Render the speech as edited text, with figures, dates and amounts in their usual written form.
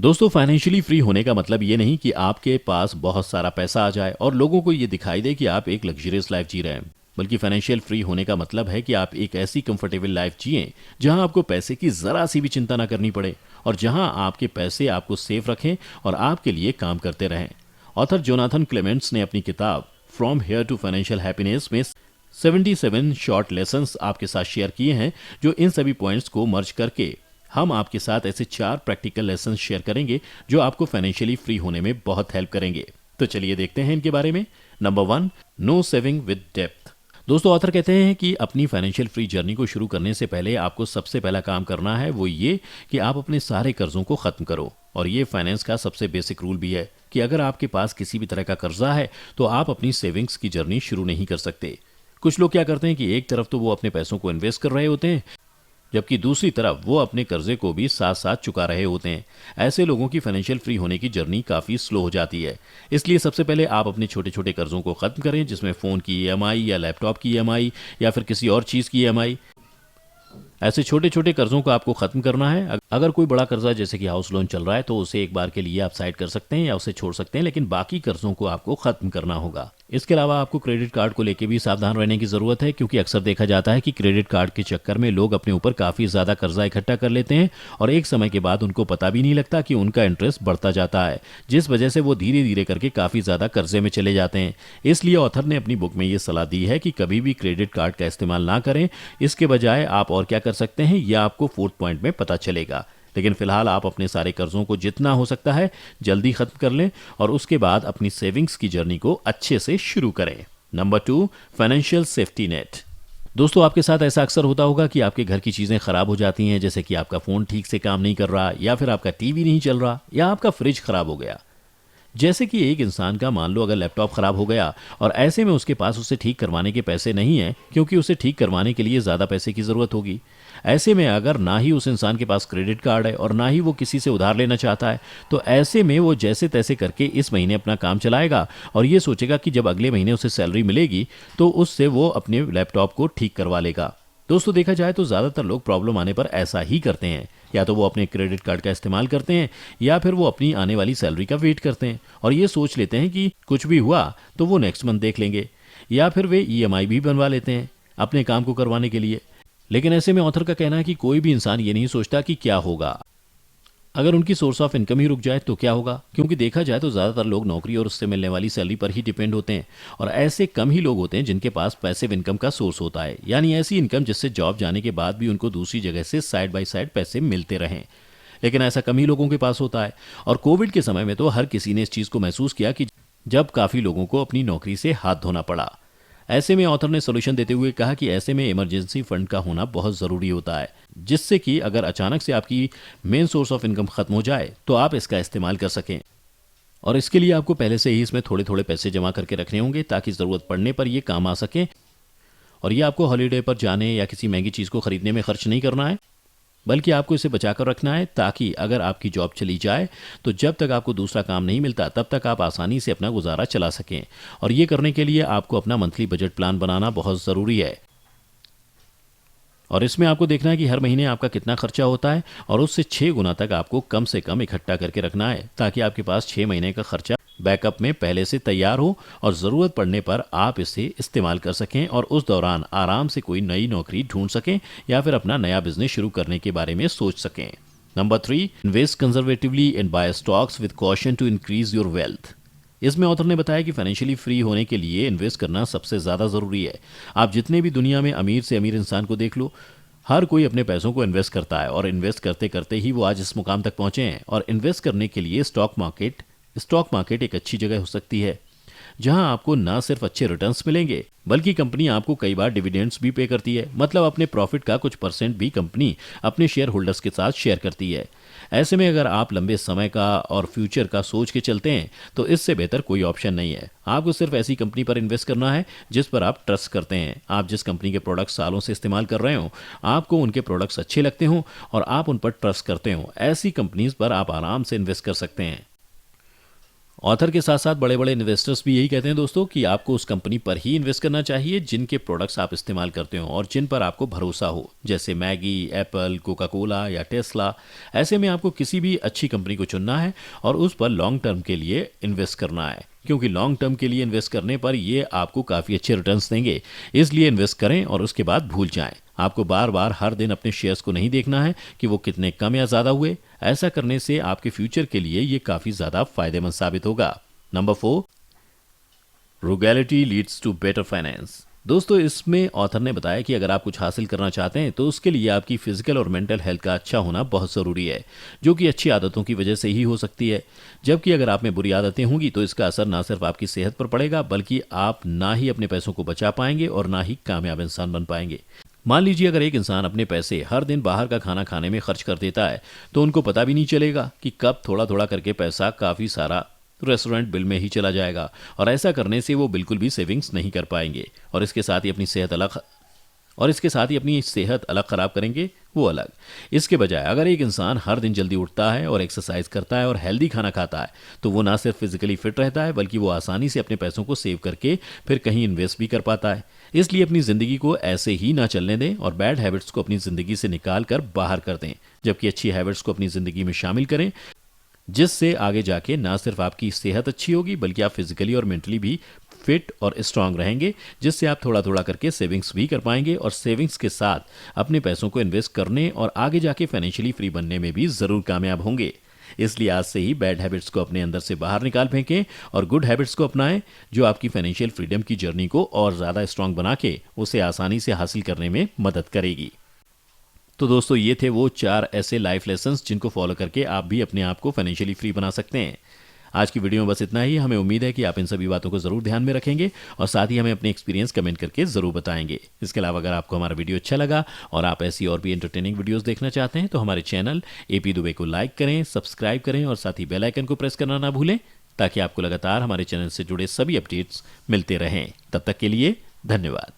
दोस्तों, financially free होने का मतलब ये नहीं कि आपके पास बहुत सारा पैसा आ जाए और लोगों को ये दिखाई दे कि आप एक लग्जरियस लाइफ जी रहे हैं। बल्कि फाइनेंशियल फ्री होने का मतलब है कि आप एक ऐसी कंफर्टेबल लाइफ जिएं जहां आपको पैसे की जरा सी भी चिंता ना करनी पड़े और जहां आपके पैसे आपको सेफ रखें और आपके लिए काम करते रहें। ऑथर जोनाथन क्लेमेंट्स ने अपनी किताब from here to financial happiness में 77 शॉर्ट लेसन्स आपके साथ शेयर किए हैं, जो इन सभी पॉइंट्स को मर्ज करके हम आपके साथ ऐसे 4 प्रैक्टिकल लेसन शेयर करेंगे जो आपको फाइनेंशियली फ्री होने में बहुत हेल्प करेंगे। तो चलिए देखते हैं इनके बारे में। Number 1, no saving with depth. दोस्तों, ऑथर कहते हैं कि अपनी फाइनेंशियल फ्री जर्नी को शुरू करने से पहले आपको सबसे पहला काम करना है वो ये कि आप अपने सारे कर्जों को खत्म करो। और ये फाइनेंस का सबसे बेसिक रूल भी है कि अगर आपके पास किसी भी तरह का कर्जा है तो आप अपनी सेविंग्स की जर्नी शुरू नहीं कर सकते। कुछ लोग क्या करते हैं कि एक तरफ तो वो अपने पैसों को इन्वेस्ट कर रहे होते हैं, जबकि दूसरी तरफ वो अपने कर्जे को भी साथ साथ चुका रहे होते हैं। ऐसे लोगों की फाइनेंशियल फ्री होने की जर्नी काफ़ी स्लो हो जाती है। इसलिए सबसे पहले आप अपने छोटे छोटे कर्जों को खत्म करें, जिसमें फ़ोन की ईएमआई या लैपटॉप की ईएमआई या फिर किसी और चीज़ की ईएमआई। ऐसे छोटे छोटे कर्जों को आपको खत्म करना है। अगर कोई बड़ा कर्जा जैसे कि हाउस लोन चल रहा है तो उसे एक बार के लिए आप साइड कर सकते हैं या उसे छोड़ सकते हैं, लेकिन बाकी कर्जों को आपको खत्म करना होगा। इसके अलावा आपको क्रेडिट कार्ड को लेकर भी सावधान रहने की जरूरत है, क्योंकि अक्सर देखा जाता है कि क्रेडिट कार्ड के चक्कर में लोग अपने ऊपर काफी ज्यादा कर्जा इकट्ठा कर लेते हैं और एक समय के बाद उनको पता भी नहीं लगता कि उनका इंटरेस्ट बढ़ता जाता है, जिस वजह से वो धीरे धीरे करके काफी ज्यादा कर्जे में चले जाते हैं। इसलिए ऑथर ने अपनी बुक में ये सलाह दी है कि कभी भी क्रेडिट कार्ड का इस्तेमाल ना करें। इसके बजाय आप और क्या कर सकते हैं यह आपको 4th पॉइंट में पता चलेगा। लेकिन फिलहाल आप अपने सारे कर्जों को जितना हो सकता है जल्दी खत्म कर लें और उसके बाद अपनी सेविंग्स की जर्नी को अच्छे से शुरू करें। Number 2, financial safety net. दोस्तों, आपके साथ ऐसा अक्सर होता होगा कि आपके घर की चीजें खराब हो जाती हैं, जैसे कि आपका फोन ठीक से काम नहीं कर रहा या फिर आपका टीवी नहीं चल रहा या आपका फ्रिज खराब हो गया। जैसे कि एक इंसान का मान लो अगर लैपटॉप खराब हो गया और ऐसे में उसके पास उसे ठीक करवाने के पैसे नहीं हैं, क्योंकि उसे ठीक करवाने के लिए ज़्यादा पैसे की ज़रूरत होगी। ऐसे में अगर ना ही उस इंसान के पास क्रेडिट कार्ड है और ना ही वो किसी से उधार लेना चाहता है, तो ऐसे में वो जैसे तैसे करके इस महीने अपना काम चलाएगा और ये सोचेगा कि जब अगले महीने उसे सैलरी मिलेगी तो उससे वो अपने लैपटॉप को ठीक करवा लेगा। दोस्तों, देखा जाए तो ज़्यादातर लोग प्रॉब्लम आने पर ऐसा ही करते हैं। या तो वो अपने क्रेडिट कार्ड का इस्तेमाल करते हैं या फिर वो अपनी आने वाली सैलरी का वेट करते हैं और ये सोच लेते हैं कि कुछ भी हुआ तो वो नेक्स्ट मंथ देख लेंगे, या फिर वे ईएमआई भी बनवा लेते हैं अपने काम को करवाने के लिए। लेकिन ऐसे में ऑथर का कहना है कि कोई भी इंसान ये नहीं सोचता कि क्या होगा अगर उनकी सोर्स ऑफ इनकम ही रुक जाए तो क्या होगा, क्योंकि देखा जाए तो ज़्यादातर लोग नौकरी और उससे मिलने वाली सैलरी पर ही डिपेंड होते हैं और ऐसे कम ही लोग होते हैं जिनके पास पैसिव इनकम का सोर्स होता है, यानी ऐसी इनकम जिससे जॉब जाने के बाद भी उनको दूसरी जगह से साइड बाय साइड पैसे मिलते रहें। लेकिन ऐसा कम ही लोगों के पास होता है और कोविड के समय में तो हर किसी ने इस चीज़ को महसूस किया कि जब काफ़ी लोगों को अपनी नौकरी से हाथ धोना पड़ा। ऐसे में ऑथर ने सोल्यूशन देते हुए कहा कि ऐसे में इमरजेंसी फंड का होना बहुत ज़रूरी होता है, जिससे कि अगर अचानक से आपकी मेन सोर्स ऑफ इनकम खत्म हो जाए तो आप इसका इस्तेमाल कर सकें। और इसके लिए आपको पहले से ही इसमें थोड़े थोड़े पैसे जमा करके रखने होंगे ताकि ज़रूरत पड़ने पर ये काम आ सकें। और ये आपको हॉलीडे पर जाने या किसी महंगी चीज़ को खरीदने में खर्च नहीं करना है, बल्कि आपको इसे बचाकर रखना है ताकि अगर आपकी जॉब चली जाए तो जब तक आपको दूसरा काम नहीं मिलता तब तक आप आसानी से अपना गुजारा चला सकें। और ये करने के लिए आपको अपना मंथली बजट प्लान बनाना बहुत ज़रूरी है और इसमें आपको देखना है कि हर महीने आपका कितना खर्चा होता है और उससे 6 गुना तक आपको कम से कम इकट्ठा करके रखना है ताकि आपके पास 6 महीने का खर्चा बैकअप में पहले से तैयार हो और ज़रूरत पड़ने पर आप इसे इस्तेमाल कर सकें और उस दौरान आराम से कोई नई नौकरी ढूंढ सकें या फिर अपना नया बिजनेस शुरू करने के बारे में सोच सकें। Number 3, invest conservatively and buy stocks with caution to increase your wealth. इसमें ऑथर ने बताया कि फाइनेंशियली फ्री होने के लिए इन्वेस्ट करना सबसे ज़्यादा ज़रूरी है। आप जितने भी दुनिया में अमीर से अमीर इंसान को देख लो, हर कोई अपने पैसों को इन्वेस्ट करता है और इन्वेस्ट करते करते ही वो आज इस मुकाम तक पहुंचे हैं। और इन्वेस्ट करने के लिए स्टॉक मार्केट एक अच्छी जगह हो सकती है जहां आपको ना सिर्फ अच्छे रिटर्न्स मिलेंगे बल्कि कंपनी आपको कई बार डिविडेंड्स भी पे करती है, मतलब अपने प्रॉफिट का कुछ % भी कंपनी अपने शेयर होल्डर्स के साथ शेयर करती है। ऐसे में अगर आप लंबे समय का और फ्यूचर का सोच के चलते हैं तो इससे बेहतर कोई ऑप्शन नहीं है। आपको सिर्फ ऐसी कंपनी पर इन्वेस्ट करना है जिस पर आप ट्रस्ट करते हैं। आप जिस कंपनी के प्रोडक्ट्स सालों से इस्तेमाल कर रहे हो, आपको उनके प्रोडक्ट्स अच्छे लगते हो और आप उन पर ट्रस्ट करते हो, ऐसी कंपनीज पर आप आराम से इन्वेस्ट कर सकते हैं। ऑथर के साथ साथ बड़े बड़े इन्वेस्टर्स भी यही कहते हैं दोस्तों कि आपको उस कंपनी पर ही इन्वेस्ट करना चाहिए जिनके प्रोडक्ट्स आप इस्तेमाल करते हो और जिन पर आपको भरोसा हो, जैसे मैगी, एप्पल, कोका कोला या टेस्ला। ऐसे में आपको किसी भी अच्छी कंपनी को चुनना है और उस पर लॉन्ग टर्म के लिए इन्वेस्ट करना है, क्योंकि लॉन्ग टर्म के लिए इन्वेस्ट करने पर ये आपको काफ़ी अच्छे रिटर्न्स देंगे। इसलिए इन्वेस्ट करें और उसके बाद भूल जाएं। आपको बार बार हर दिन अपने शेयर्स को नहीं देखना है कि वो कितने कम या ज़्यादा हुए। ऐसा करने से आपके फ्यूचर के लिए ये काफ़ी ज़्यादा फायदेमंद साबित होगा। Number 4, frugality leads to better finance. दोस्तों, इसमें ऑथर ने बताया कि अगर आप कुछ हासिल करना चाहते हैं तो उसके लिए आपकी फिजिकल और मेंटल हेल्थ का अच्छा होना बहुत ज़रूरी है, जो कि अच्छी आदतों की वजह से ही हो सकती है। जबकि अगर आप में बुरी आदतें होंगी तो इसका असर ना सिर्फ आपकी सेहत पर पड़ेगा, बल्कि आप ना ही अपने पैसों को बचा पाएंगे और ना ही कामयाब इंसान बन पाएंगे। मान लीजिए अगर एक इंसान अपने पैसे हर दिन बाहर का खाना खाने में खर्च कर देता है तो उनको पता भी नहीं चलेगा कि कब थोड़ा थोड़ा करके पैसा काफ़ी सारा रेस्टोरेंट बिल में ही चला जाएगा, और ऐसा करने से वो बिल्कुल भी सेविंग्स नहीं कर पाएंगे और इसके साथ ही अपनी सेहत अलग खराब करेंगे, वो अलग। इसके बजाय अगर एक इंसान हर दिन जल्दी उठता है और एक्सरसाइज करता है और हेल्दी खाना खाता है तो वो ना सिर्फ फिजिकली फिट रहता है, बल्कि वो आसानी से अपने पैसों को सेव करके फिर कहीं इन्वेस्ट भी कर पाता है। इसलिए अपनी ज़िंदगी को ऐसे ही ना चलने दें और बैड हैबिट्स को अपनी ज़िंदगी से निकाल कर बाहर कर दें, जबकि अच्छी हैबिट्स को अपनी ज़िंदगी में शामिल करें, जिससे आगे जाके ना सिर्फ आपकी सेहत अच्छी होगी बल्कि आप फिजिकली और मेंटली भी फिट और स्ट्रांग रहेंगे, जिससे आप थोड़ा थोड़ा करके सेविंग्स भी कर पाएंगे और सेविंग्स के साथ अपने पैसों को इन्वेस्ट करने और आगे जाके फाइनेंशियली फ्री बनने में भी ज़रूर कामयाब होंगे। इसलिए आज से ही बैड हैबिट्स को अपने अंदर से बाहर निकाल फेंकें और गुड हैबिट्स को अपनाएं, जो आपकी फाइनेंशियल फ्रीडम की जर्नी को और ज़्यादा स्ट्रांग बना के उसे आसानी से हासिल करने में मदद करेगी। तो दोस्तों, ये थे वो 4 ऐसे लाइफ लेसन्स जिनको फॉलो करके आप भी अपने आप को फाइनेंशियली फ्री बना सकते हैं। आज की वीडियो में बस इतना ही। हमें उम्मीद है कि आप इन सभी बातों को ज़रूर ध्यान में रखेंगे और साथ ही हमें अपने एक्सपीरियंस कमेंट करके ज़रूर बताएंगे। इसके अलावा अगर आपको हमारा वीडियो अच्छा लगा और आप ऐसी और भी एंटरटेनिंग वीडियोस देखना चाहते हैं तो हमारे चैनल एपी दुबे को लाइक करें, सब्सक्राइब करें और साथ ही बेल आइकन को प्रेस करना ना भूलें, ताकि आपको लगातार हमारे चैनल से जुड़े सभी अपडेट्स मिलते रहें। तब तक के लिए धन्यवाद।